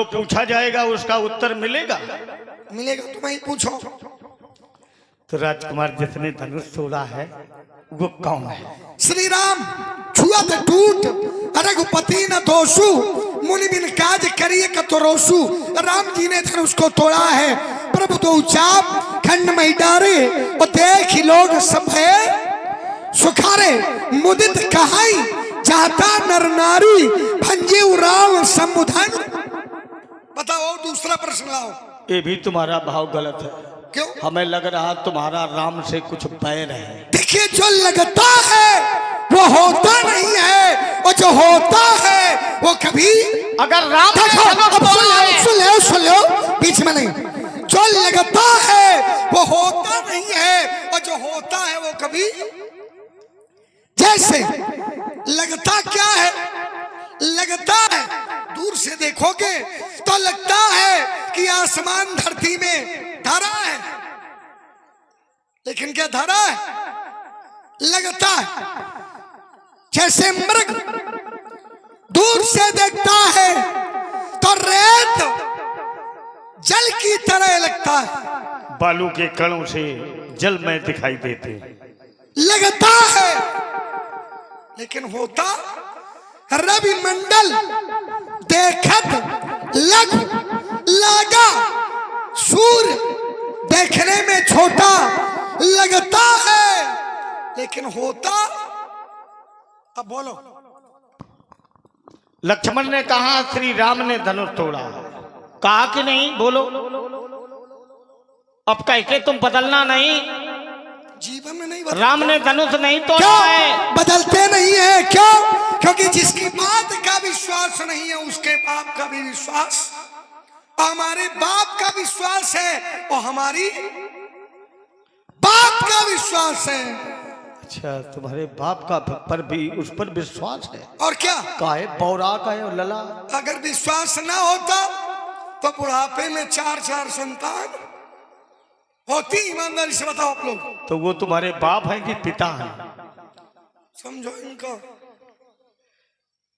जो पूछा जाएगा उसका उत्तर मिलेगा। मिलेगा तो वही पूछो। तो राजकुमार जिसने धनुष तोड़ा है वो कौन है? श्री राम छुअत टूट रघुपति न दोषु मुनि बिन काज करिए कतरोसु। राम जी ने धनुष को तोड़ा है, प्रभु तो चाप खंड में डारे और देख लोग सब है सुखारे। मुदित कहाई जाता नर नारी भंजे राम समुधन। बताओ दूसरा प्रश्न लाओ। ये भी तुम्हारा भाव गलत है। क्यों? हमें लग रहा तुम्हारा राम से कुछ बैर है। देखिए जो लगता है वो होता नहीं है, और जो होता है वो कभी अगर राम सुन लो बीच में नहीं। जो लगता है वो होता नहीं है, और जो होता है वो कभी। जैसे लगता क्या है? लगता है दूर से देखोगे तो लगता है कि आसमान धरती में धरा है, लेकिन क्या धरा है? लगता है। जैसे मृग दूर से देखता है तो रेत जल की तरह लगता है, बालू के कणों से जल में दिखाई देते। लगता है लेकिन होता रवि मंडल देखत लघु लागा। सूर्य देखने में छोटा लगता है लेकिन होता। अब बोलो। लक्ष्मण ने कहा श्री राम ने धनुष तोड़ा, कहा कि नहीं? बोलो। अब कह के तुम बदलना नहीं। जीवन में नहीं राम ने धनुष नहीं तोड़ा है। बदलते नहीं है। क्यों? क्योंकि जिसकी बात का विश्वास नहीं है उसके बाप का भी विश्वास, हमारे बाप का विश्वास है और हमारी बाप का विश्वास है। अच्छा, तुम्हारे बाप का पर भी उस पर विश्वास है। और क्या काहे बौरा का है लला। अगर विश्वास ना होता तो बुढ़ापे में 4-4 संतान होती। ईमानदारी से बताओ आप लोग। तो वो तुम्हारे बाप हैं कि पिता हैं? समझो इनको।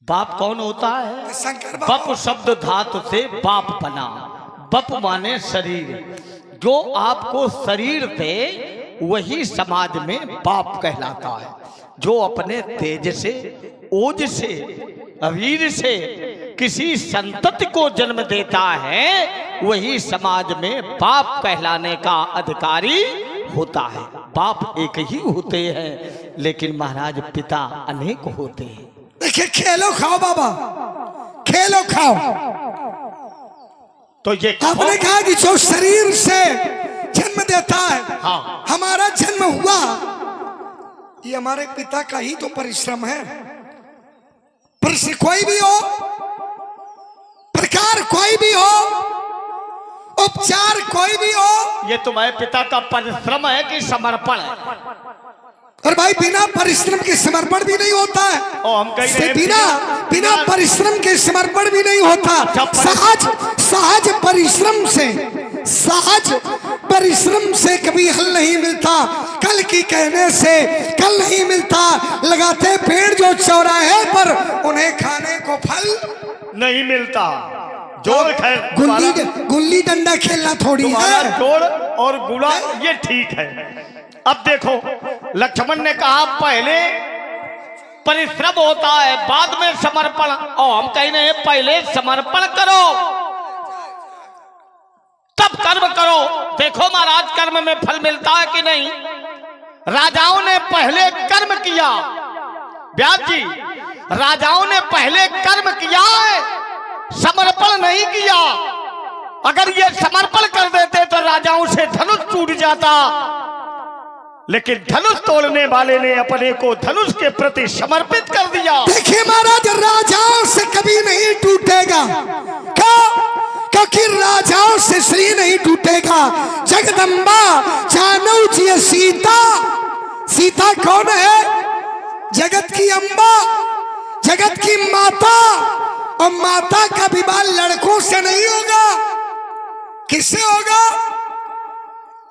बाप कौन होता है? शंकर बप शब्द धातु से बाप बना। बप माने शरीर। जो आपको शरीर दे वही समाज में बाप कहलाता है। जो अपने तेज से, ओज से, वीर से किसी संतति को जन्म देता है वही समाज में बाप कहलाने का अधिकारी होता है। बाप एक ही होते हैं लेकिन महाराज पिता अनेक होते हैं। देखिए खेलो खाओ बाबा, खेलो खाओ। तो ये आपने कहा कि जो शरीर से जन्म देता है, हाँ, हमारा जन्म हुआ, ये हमारे पिता का ही तो परिश्रम है। प्रश्न कोई भी हो, प्रकार कोई भी हो, उपचार कोई भी हो, ये तुम्हारे पिता का परिश्रम है कि समर्पण है? और भाई बिना परिश्रम के समर्पण भी नहीं होता है। हम कह रहे बिना परिश्रम के समर्पण भी नहीं होता। सहज परिश्रम से कभी हल नहीं मिलता। कल की कहने से कल नहीं मिलता। लगाते पेड़ जो चौराहे पर उन्हें खाने को फल नहीं मिलता। जोड़ गुल्ली डंडा खेलना थोड़ी है। जोड़ और गुड़ा ये ठीक है। अब देखो लक्ष्मण ने कहा पहले परिश्रम होता है बाद में समर्पण, और हम कह रहे हैं पहले समर्पण करो तब कर्म करो। देखो महाराज कर्म में फल मिलता है कि नहीं? राजाओं ने पहले कर्म किया। व्यास जी, राजाओं ने पहले कर्म किया है, समर्पण नहीं किया। अगर ये समर्पण कर देते तो राजाओं से धनुष टूट जाता, लेकिन धनुष तोड़ने वाले ने अपने को धनुष के प्रति समर्पित कर दिया। देखिए महाराज, राजाओं से कभी नहीं टूटेगा। क्यों? क्योंकि राजाओं से श्री नहीं टूटेगा। जगदम्बा जानू जी सीता। सीता कौन है? जगत की अम्बा, जगत की माता। और माता का विवाह लड़कों से नहीं होगा, किससे होगा?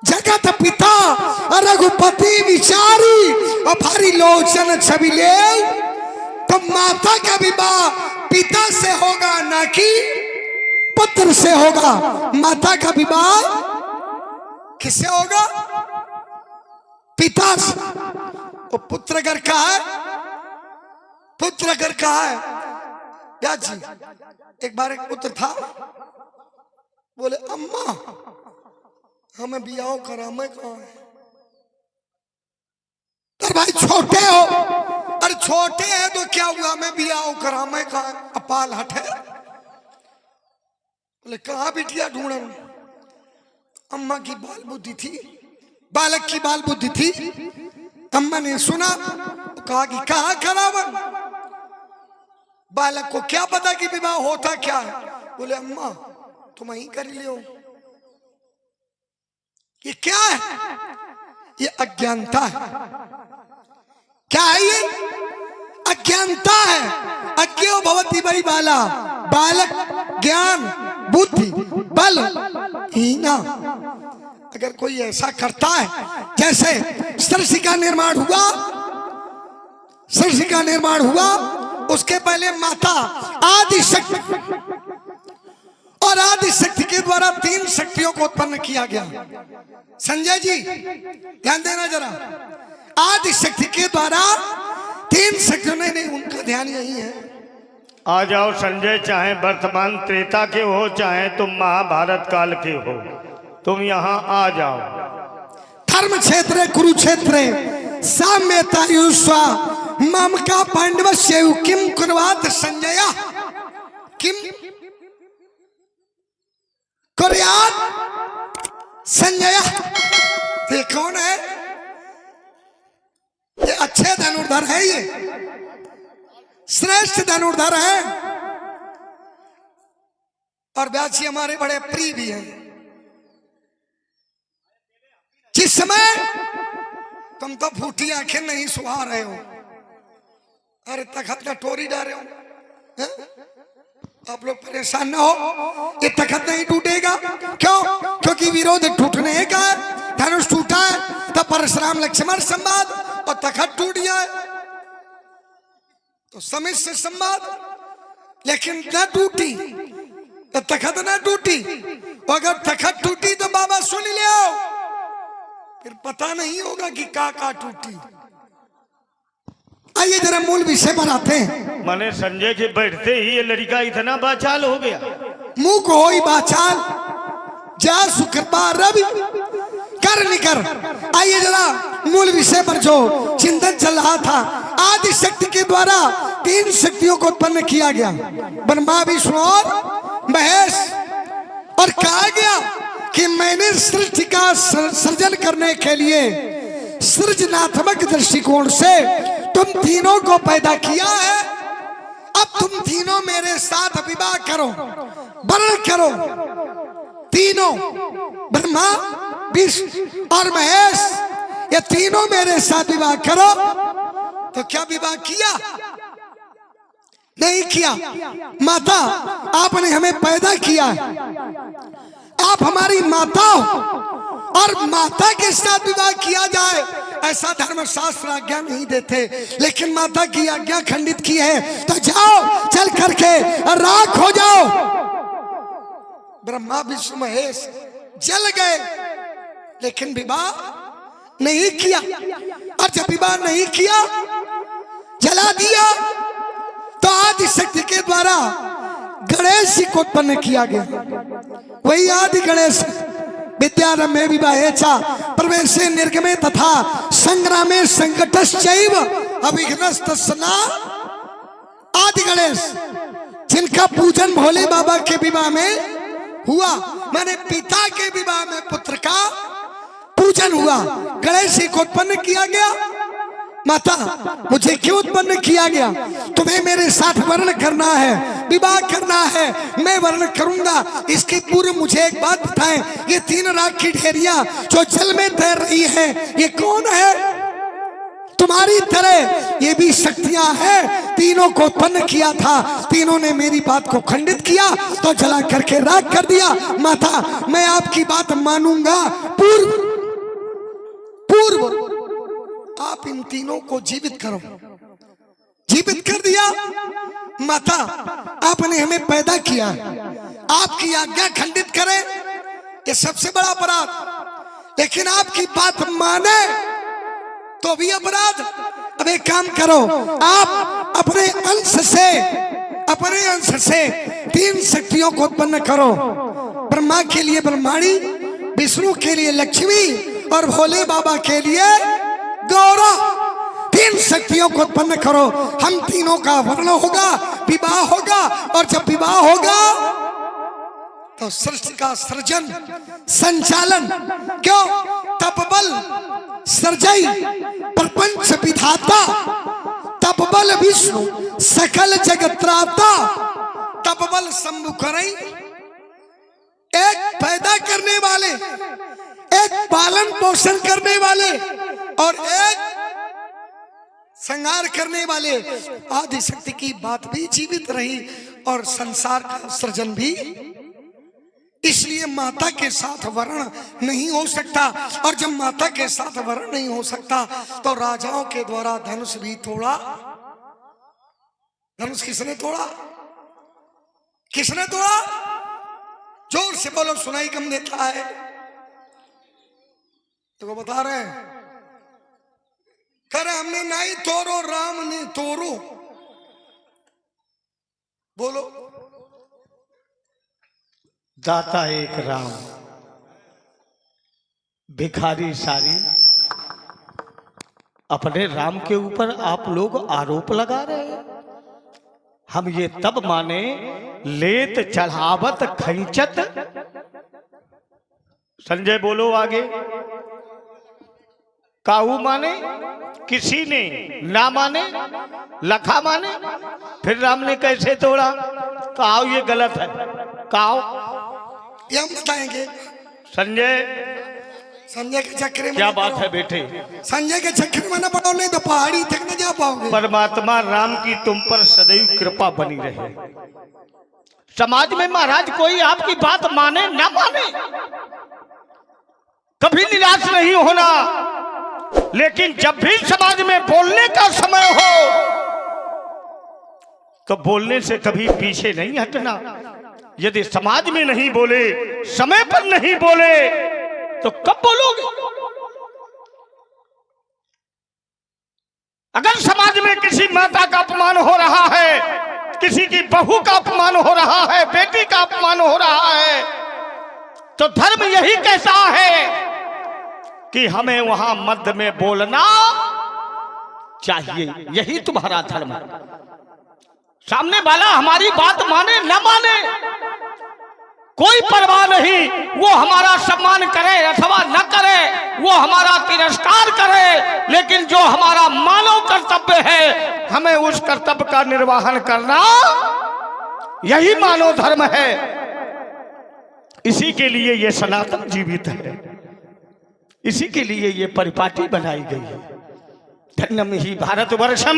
जगत पिता रघुपति विचारी और भारी लोचन छबिले। तो माता का विवाह पिता से होगा ना कि पुत्र से होगा। माता का विवाह किससे होगा? पिता से। वो पुत्र अगर का है, पुत्र अगर का है, व्यास जी एक बार एक पुत्र था, बोले अम्मा हमें बियाह करा, मैं कहा है? अरे भाई छोटे हो, अरे छोटे हैं तो क्या हुआ, मैं बियाह करा, मैं कहा अपाल हटे। बोले कहा बिटिया ढूंढन? अम्मा की बाल बुद्धि थी, बालक की बाल बुद्धि थी। अम्मा ने सुना तो कहा कि कहा करावन? बालक को क्या पता कि विवाह होता क्या है? बोले अम्मा तुम ही कर लियो। ये क्या है? ये अज्ञानता है। क्या है ये? अज्ञानता है। अज्ञो भवति वै बाला, बालक ज्ञान बुद्धि बल हीना। अगर कोई ऐसा करता है, जैसे सृष्टि का निर्माण हुआ, सृष्टि का निर्माण हुआ, उसके पहले माता आदि शक्ति, और आदि शक्ति के द्वारा 3 शक्तियों को उत्पन्न किया गया। संजय जी ध्यान देना जरा, आदि शक्ति के द्वारा 3 शक्तियों, नहीं उनका ध्यान यही है। आ जाओ संजय, चाहे वर्तमान त्रेता के हो, चाहे तुम महाभारत काल के हो, तुम यहाँ आ जाओ। धर्म क्षेत्र कुरुक्षेत्र साम्यतायुष्वा मम का पांडवस्य किम कुर्वात संजय, किम कुर्यात संजय। ये कौन है? ये अच्छे धनुर्धर है, ये श्रेष्ठ धनुर्धर है, और व्यास जी हमारे बड़े प्रिय भी हैं। जिस समय तुम तो फूटी आंखें नहीं सुहा रहे हो, अरे तखत का टोरी डाले हो, है? आप लोग परेशान ना हो, ये तखत नहीं टूटेगा। क्यों? क्योंकि विरोध टूटने का है, धनुष टूटा है तो परशुराम लक्ष्मण संवाद, और तखत टूट जाए तो समिश्र संवाद। लेकिन न टूटी तो तखत न टूटी, अगर तखत टूटी तो बाबा सुन लियो, फिर पता नहीं होगा कि का टूटी। आइए जरा मूल विषय पर आते हैं। माने संजय के बैठते ही ये लड़का इतना बाचाल हो गया। मुंह को होई बाचाल, जा सुकृपा रवि कर निकर। आइए जरा मूल विषय पर जो चिंतन चल रहा था, आदि शक्ति के द्वारा 3 शक्तियों को उत्पन्न किया गया, ब्रह्मा विष्णु और महेश। और कहा गया कि मैंने सृष्टि का सृजन करने के लिए सृजनात्मक दृष्टिकोण से तुम तीनों को पैदा किया है। अब तुम तीनों मेरे साथ विवाह करो, वर्ण करो। तीनों ब्रह्मा विष्णु और महेश, ये तीनों मेरे साथ विवाह करो। तो क्या विवाह किया? नहीं किया। माता आपने हमें पैदा किया, आप हमारी माता हो, और माता के साथ विवाह किया जाए ऐसा धर्मशास्त्र आज्ञा नहीं देते, लेकिन माता की आज्ञा खंडित की है। तो जाओ चल करके राख हो जाओ। ब्रह्मा विष्णु महेश जल गए, लेकिन विवाह नहीं किया। और जब विवाह नहीं किया, जला दिया, तो आदि शक्ति के द्वारा गणेश जी को उत्पन्न किया गया। वही आदि गणेश, विद्यारम्भे विवाहेचा प्रवेशे निर्गमे तथा संग्रामे संकटश्चैव अभिघ्नस्तस्ना। आदि गणेश जिनका पूजन भोले बाबा के विवाह में हुआ, माने पिता के विवाह में पुत्र का पूजन हुआ, गणेश जी को उत्पन्न किया गया। माता मुझे क्यों उत्पन्न किया गया? तुम्हें मेरे साथ वर्ण करना है, विवाह करना है, मैं वर्ण करूंगा। इसके पूर्व मुझे एक बात बताएं, ये 3 राख की ढेरियां जो जल में तैर रही हैं, ये कौन है? तुम्हारी तरह ये भी शक्तियां हैं, तीनों को उत्पन्न किया था। तीनों ने मेरी बात को खंडित किया तो जला करके राख कर दिया। माता मैं आपकी बात मानूंगा, पूर्व आप इन तीनों को जीवित करो। जीवित कर दिया। माता आपने हमें पैदा किया, आपकी आज्ञा खंडित करे, ये सबसे बड़ा अपराध। लेकिन आपकी बात माने तो भी अपराध। अब एक काम करो, आप अपने अंश से 3 शक्तियों को उत्पन्न करो। ब्रह्मा के लिए ब्रह्माणी, विष्णु के लिए लक्ष्मी और भोले बाबा के लिए गौरा। 3 शक्तियों को उत्पन्न करो। हम तीनों का वर्ण होगा, विवाह होगा, और जब विवाह होगा तो सृष्टि का सृजन संचालन। क्यों? तपबल सर्जई प्रपंच विधाता, तपबल विष्णु सकल जगत्राता, तपबल शंभु करई। एक पैदा करने वाले, एक पालन पोषण करने वाले और एक संहार करने वाले। आदि शक्ति की बात भी जीवित रही और संसार का सृजन भी। इसलिए माता के साथ वर्ण नहीं हो सकता, और जब माता के साथ वर्ण नहीं हो सकता तो राजाओं के द्वारा धनुष भी तोड़ा। धनुष किसने तोड़ा? किसने तोड़ा? जोर से बोलो, सुनाई कम देता है। तो बता रहे हैं, करे हमने नहीं तोड़ो, राम ने तोड़ो। बोलो। दाता एक राम, भिखारी सारी। अपने राम के ऊपर आप लोग आरोप लगा रहे हैं। हम ये तब माने लेत चढ़ावत खंचत। संजय बोलो आगे। काऊ माने, किसी ने ना माने, लखा माने, फिर राम ने कैसे तोड़ा? काऊ ये गलत है। काऊ ये हम बताएंगे। संजय के चक्कर में क्या बात है बेटे? संजय के चक्कर में ना पड़ो, नहीं तो पहाड़ी तक न जा पाओगे। परमात्मा राम की तुम पर सदैव कृपा बनी रहे। समाज में महाराज कोई आपकी बात माने ना माने, कभी निराश नहीं होना। लेकिन जब भी समाज में बोलने का समय हो तो बोलने से कभी पीछे नहीं हटना। यदि समाज में नहीं बोले, समय पर नहीं बोले, तो कब बोलोगे? अगर समाज में किसी माता का अपमान हो रहा है, किसी की बहू का अपमान हो रहा है, बेटी का अपमान हो रहा है, तो धर्म यही कहता है कि हमें वहां मध्य में बोलना चाहिए। यही तुम्हारा धर्म है। सामने वाला हमारी बात माने न माने कोई परवाह नहीं। वो हमारा सम्मान करे अथवा न करे, वो हमारा तिरस्कार करे, लेकिन जो हमारा मानव कर्तव्य है, हमें उस कर्तव्य का निर्वहन करना, यही मानव धर्म है। इसी के लिए ये सनातन जीवित है, इसी के लिए ये परिपाटी बनाई गई है। धन्यम ही भारतवर्षम,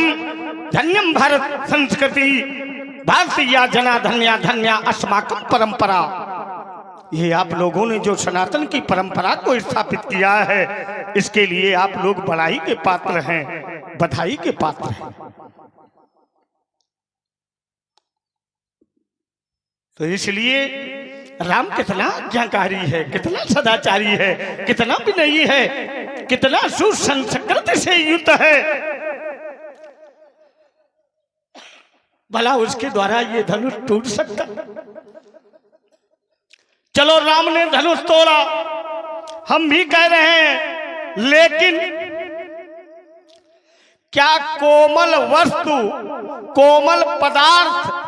धन्यम भारत संस्कृति, भारतीय जना धन्या धन्या अस्माकं परंपरा। ये आप लोगों ने जो सनातन की परंपरा को स्थापित किया है, इसके लिए आप लोग बड़ाई के पात्र हैं, बधाई के पात्र हैं। तो इसलिए राम कितना आज्ञाकारी है, कितना सदाचारी है, कितना विनयी है, कितना सुसंस्कृत से युक्त है। भला उसके द्वारा ये धनुष टूट सकता? चलो राम ने धनुष तोड़ा, हम भी कह रहे हैं, लेकिन क्या कोमल वस्तु, कोमल पदार्थ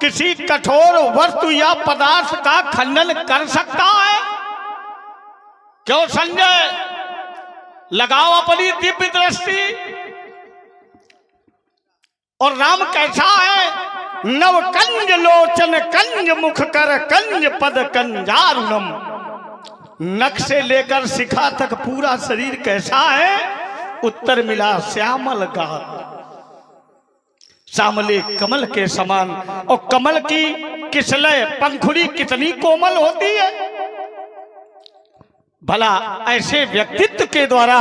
किसी कठोर वस्तु या पदार्थ का खंडन कर सकता है? क्यों संजय? लगाओ अपनी दिव्य दृष्टि। और राम कैसा है? नव कंज लोचन कंज मुख कर कंज पद कंजारुणम। नख से लेकर शिखा तक पूरा शरीर कैसा है? उत्तर मिला श्यामल गात, श्यामले कमल के समान। और कमल की किसलय पंखुड़ी कितनी कोमल होती है। भला ऐसे व्यक्तित्व के द्वारा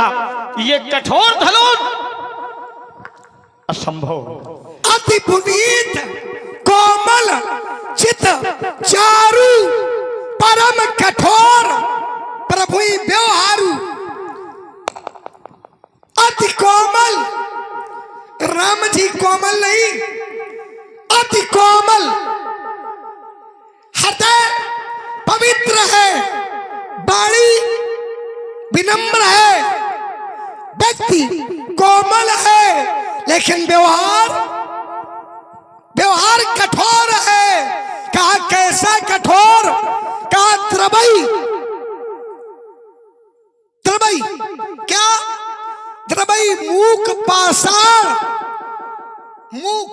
ये कठोर धनुष असंभव। अति पुनीत कोमल चित चारु परम कठोर प्रभु व्यवहारु अति कोमल। राम जी कोमल नहीं, अति कोमल, हृदय पवित्र है, वाणी विनम्र है, व्यक्ति कोमल है, लेकिन व्यवहार कठोर है। कहा कैसा कठोर? कहा द्रवई। द्रवई क्या? द्रवई मूक पाषाण। मूक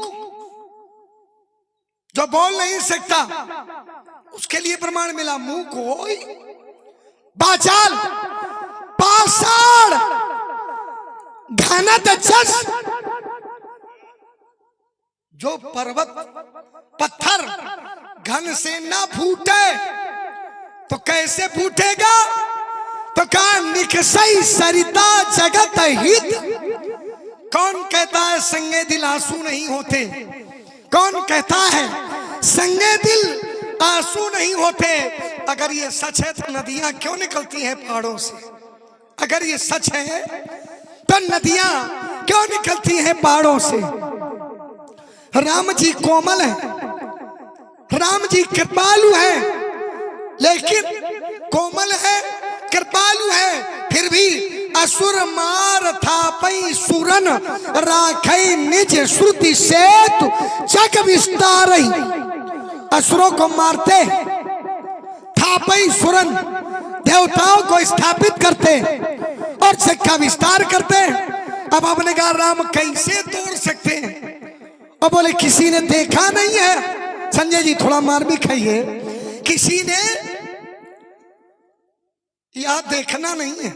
जो बोल नहीं सकता उसके लिए प्रमाण मिला, मूक होई बाचाल, पाषाण, घनत जस। जो पर्वत पत्थर घन से ना फूटे तो कैसे फूटेगा? तो कहा निकसई सरिता जगत हित। कौन कहता है संगे दिल आंसू नहीं होते? कौन कहता है संगे दिल आंसू नहीं होते? अगर ये सच है तो नदियां क्यों निकलती हैं पहाड़ों से? अगर ये सच है तो नदियां क्यों निकलती हैं पहाड़ों से? राम जी कोमल है, राम जी कृपालु है, लेकिन कोमल है, कृपालु है, फिर भी असुर मार थापई सुरन राखई निज श्रुति सेतु जग विस्तारई। असुरों को मारते, थापई सुरन देवताओं को स्थापित करते और जग का विस्तार करते। अब आपने कहा राम कैसे तोड़ सकते हैं? और बोले किसी ने देखा नहीं है। संजय जी थोड़ा मार भी खाइए। किसी ने यह देखना नहीं है,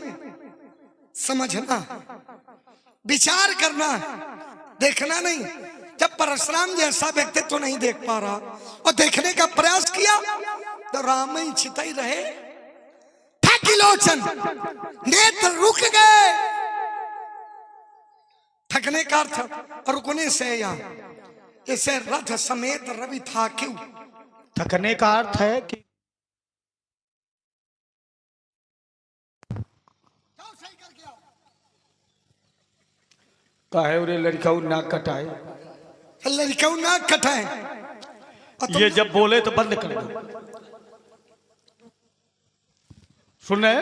समझना, विचार करना, देखना नहीं। जब परशुराम जैसा व्यक्ति तो नहीं देख पा रहा और देखने का प्रयास किया तो राम ही चिताई रहे। थकिलोचन, नेत्र रुक गए। थकने का अर्थ रुकने से या इसे रथ समेत रवि था क्यों? थकने का अर्थ है कि काहे उरे लड़काऊ नाक कटाए, लड़काऊ नाक कटाए। ये जब बोले तो बंद कर दो। सुने,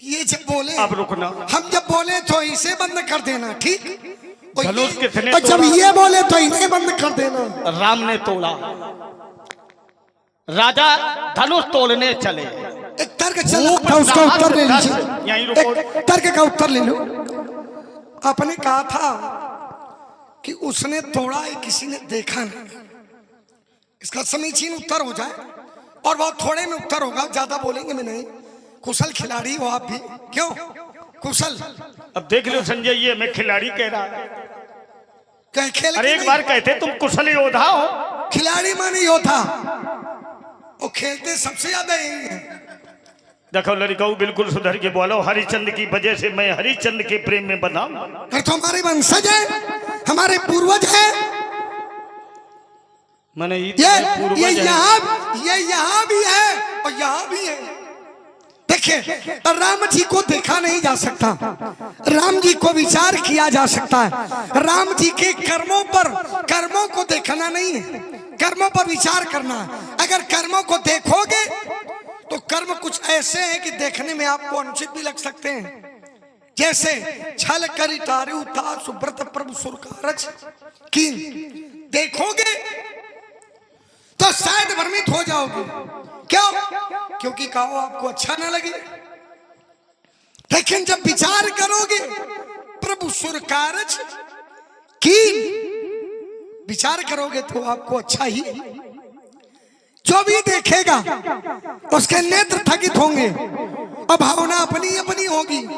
ये जब बोले, अब रुकना। हम जब बोले तो इसे बंद कर देना, ठीक? धनुष किसने और जब ये बोले तो इन्हें बंद कर देना। राम ने तोड़ा, राजा धनुष तोड़ने चले। एक तर्क चल था, उसका उत्तर ले लीजिए। यहीं रुको। एक तर्क का उत्तर ले लो। आपने कहा था कि उसने तोड़ा है, किसी ने देखा नहीं। इसका समीचीन उत्तर हो जाए और बहुत थोड़े में उत्तर होगा, ज्यादा बोलेंगे मैं नहीं। कुशल खिलाड़ी हो आप भी, क्यों कुशल? अब देख लो संजय, ये मैं खिलाड़ी कह रहा। कह खेल अरे एक बार कहते तुम कुशल योद्धा हो। खिलाड़ी माने योद्धा, वो खेलते सबसे ज्यादा यही है। देखो लड़काऊ बिल्कुल सुधर के बोलो। हरिचंद की वजह से मैं हरिचंद के प्रेम में बना। तो हमारे वंशज है, हमारे पूर्वज है। मैंने ये यहाँ भी है और यहाँ भी है। देखिए, राम जी को देखा नहीं जा सकता, राम जी को विचार किया जा सकता है। राम जी के कर्मों को देखना नहीं है, कर्मों पर विचार करना है। अगर कर्मों को देखोगे तो कर्म कुछ ऐसे हैं कि देखने में आपको अनुचित भी लग सकते हैं। जैसे छल करी तारे उता सुब्रत प्रभु सुर कारज की देखोगे तो शायद भ्रमित हो जाओगे। क्यों? क्योंकि कहो आपको अच्छा ना लगे। लेकिन जब विचार करोगे प्रभु सुर कारज की विचार करोगे तो आपको अच्छा ही। जो भी देखेगा उसके नेत्र थकित होंगे और भावना अपनी अपनी होगी।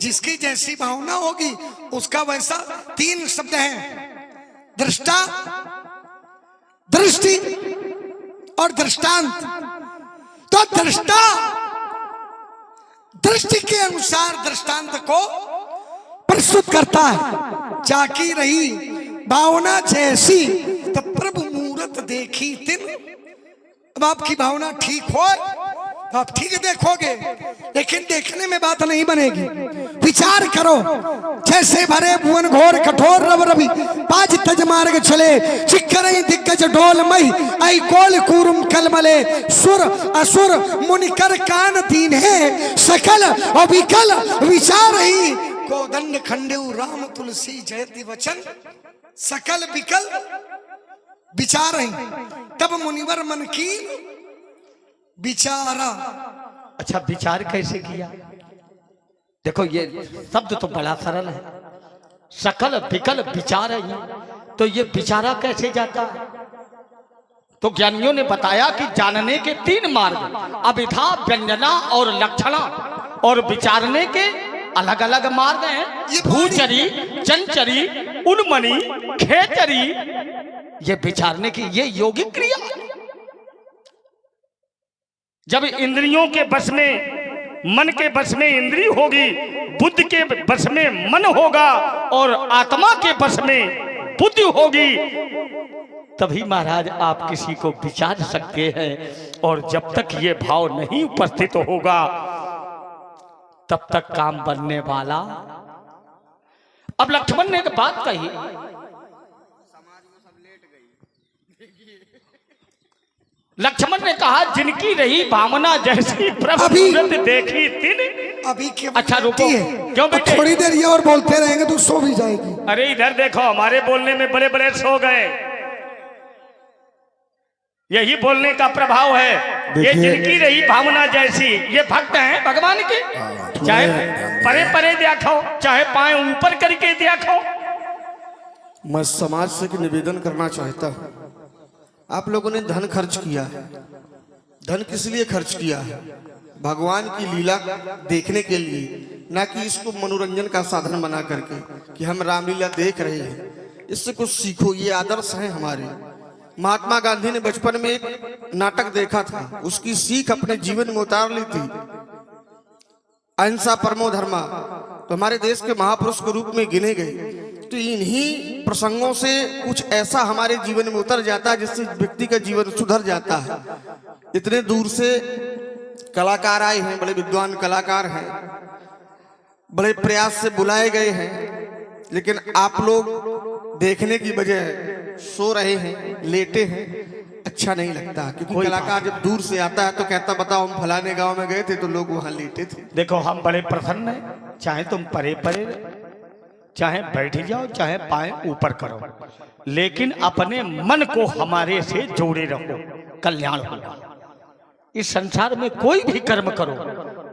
जिसकी जैसी भावना होगी उसका वैसा। 3 शब्द हैं, दृष्टा, दृष्टि और दृष्टांत। तो दृष्टा दृष्टि के अनुसार दृष्टांत को प्रस्तुत करता है। जाकी रही भावना जैसी तब प्रभु मूरत देखी तिन। अब आपकी भावना ठीक हो तो आप ठीक देखोगे, लेकिन देखने में बात नहीं बनेगी। विचार करो, जैसे भरे भुवन घोर कठोर रव रवि पाज तज मार्ग चले चिक्करई दिग्गज डोल मई आई कोल कूरुम कलमले सुर असुर मुनिकर कान दीन है सकल और विकल विचार ही कोदंड खंडेउ राम तुलसी जयति वचन सकल विकल विचार ही। तब मुनिवर मन की विचारा। अच्छा, विचार कैसे किया? देखो ये शब्द तो बड़ा सरल है, सकल विकल विचार है, तो ये विचारा कैसे जाता है? तो ज्ञानियों ने बताया कि जानने के 3 मार्ग, अभिधा व्यंजना और लक्षणा, और विचारने के अलग अलग मार्ग हैं। भूचरी, चंचरी, उन्मनी, खेचरी, ये विचारने की ये योगिक क्रिया। जब इंद्रियों के बस में, मन के बस में इंद्री होगी, बुद्धि के बस में मन होगा और आत्मा के बस में बुद्धि होगी, तभी महाराज आप किसी को विचार सकते हैं। और जब तक ये भाव नहीं उपस्थित होगा तब तक काम बनने वाला। अब लक्ष्मण ने एक बात कही, लक्ष्मण ने कहा जिनकी रही भावना जैसी प्रभु मूरत देखी तिन। अभी के अच्छा रुको, क्यों बेटे? थोड़ी देर ये और बोलते रहेंगे तो सो भी जाएगी। अरे इधर देखो, हमारे बोलने में बड़े बड़े सो गए, यही बोलने का प्रभाव है। ये जिनकी रही भावना जैसी, ये भक्त हैं भगवान के, चाहे परे परे देखो, चाहे पाए ऊपर करके देखो। मैं समाज से एक निवेदन करना चाहता हूँ। आप लोगों ने धन खर्च किया है, धन किस लिए खर्च किया है? भगवान की लीला देखने के लिए, ना कि इसको मनोरंजन का साधन बना करके कि हम रामलीला देख रहे हैं। इससे कुछ सीखो, ये आदर्श हैं हमारे। महात्मा गांधी ने बचपन में एक नाटक देखा था, उसकी सीख अपने जीवन में उतार ली थी, अहिंसा परमो धर्मा। तो हमारे देश के महापुरुष के रूप में गिने गए। तो इन्हीं प्रसंगों से कुछ ऐसा हमारे जीवन में उतर जाता है जिससे व्यक्ति का जीवन सुधर जाता है। इतने दूर से कलाकार आए हैं, बड़े विद्वान कलाकार हैं, बड़े प्रयास से बुलाए गए हैं, लेकिन आप लोग देखने की बजाय सो रहे हैं, लेटे हैं। अच्छा नहीं लगता, क्योंकि कलाकार जब दूर से आता है तो कहता बताओ हम फलाने गांव में गए थे तो लोग वहां लेटे थे। देखो हम बड़े प्रसन्न हैं, चाहे तुम परे परे, चाहे बैठ जाओ, चाहे पाए ऊपर करो, लेकिन अपने मन को हमारे से जोड़े रहो, कल्याण होगा। इस संसार में कोई भी कर्म करो,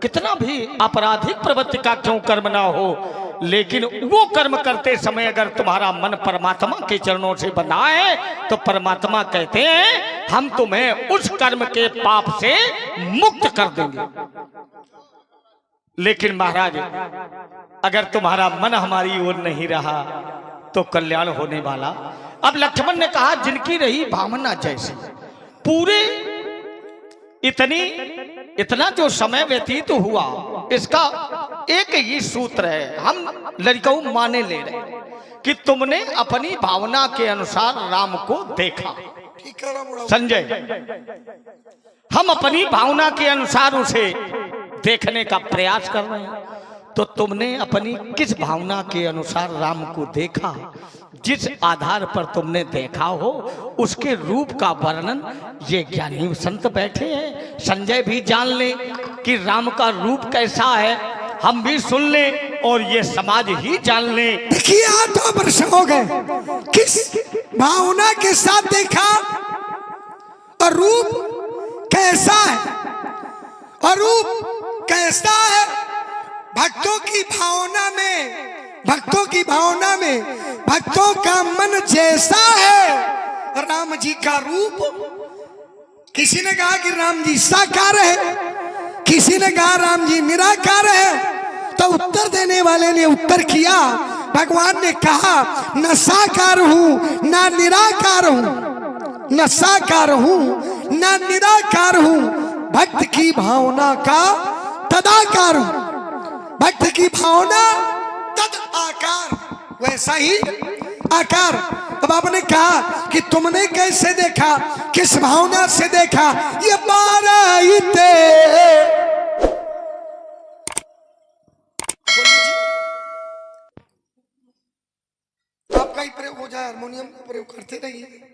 कितना भी आपराधिक प्रवृत्ति का क्यों कर्म ना हो, लेकिन वो कर्म करते समय अगर तुम्हारा मन परमात्मा के चरणों से बंधा है तो परमात्मा कहते हैं हम तुम्हें उस कर्म के पाप से मुक्त कर देंगे। लेकिन महाराज अगर तुम्हारा मन हमारी ओर नहीं रहा तो कल्याण होने वाला। अब लक्ष्मण ने कहा जिनकी रही भावना जैसी, पूरे इतना जो समय व्यतीत हुआ, इसका एक ही सूत्र है, हम लड़कों माने ले रहे कि तुमने अपनी भावना के अनुसार राम को देखा। संजय, हम अपनी भावना के अनुसार उसे देखने का प्रयास कर रहे हैं, तो तुमने अपनी किस भावना के अनुसार राम को देखा? जिस आधार पर तुमने देखा हो उसके रूप का वर्णन ये ज्ञानी संत बैठे हैं, संजय भी जान ले कि राम का रूप कैसा है, हम भी सुन ले और ये समाज ही जान ले। देखिए 8 वर्ष हो गए, किस भावना के साथ देखा और रूप कैसा है, और रूप कैसा है? भक्तों की भावना में, भक्तों की भावना में भक्तों का मन जैसा है, राम जी का रूप। किसी ने कहा कि राम जी साकार है, किसी ने कहा राम जी निराकार है। तो उत्तर देने वाले ने उत्तर किया, भगवान ने कहा न साकार हूं ना निराकार हूं, न साकार हूं ना निराकार हूं, भक्त की भावना का तदाकार हूं। भक्त की भावना तद आकार। वैसा ही आकार। अब आपने कहा कि तुमने कैसे देखा, किस भावना से देखा, ये बाराइते आपका ही प्रयोग हो जाए, हारमोनियम का प्रयोग करते रहिए।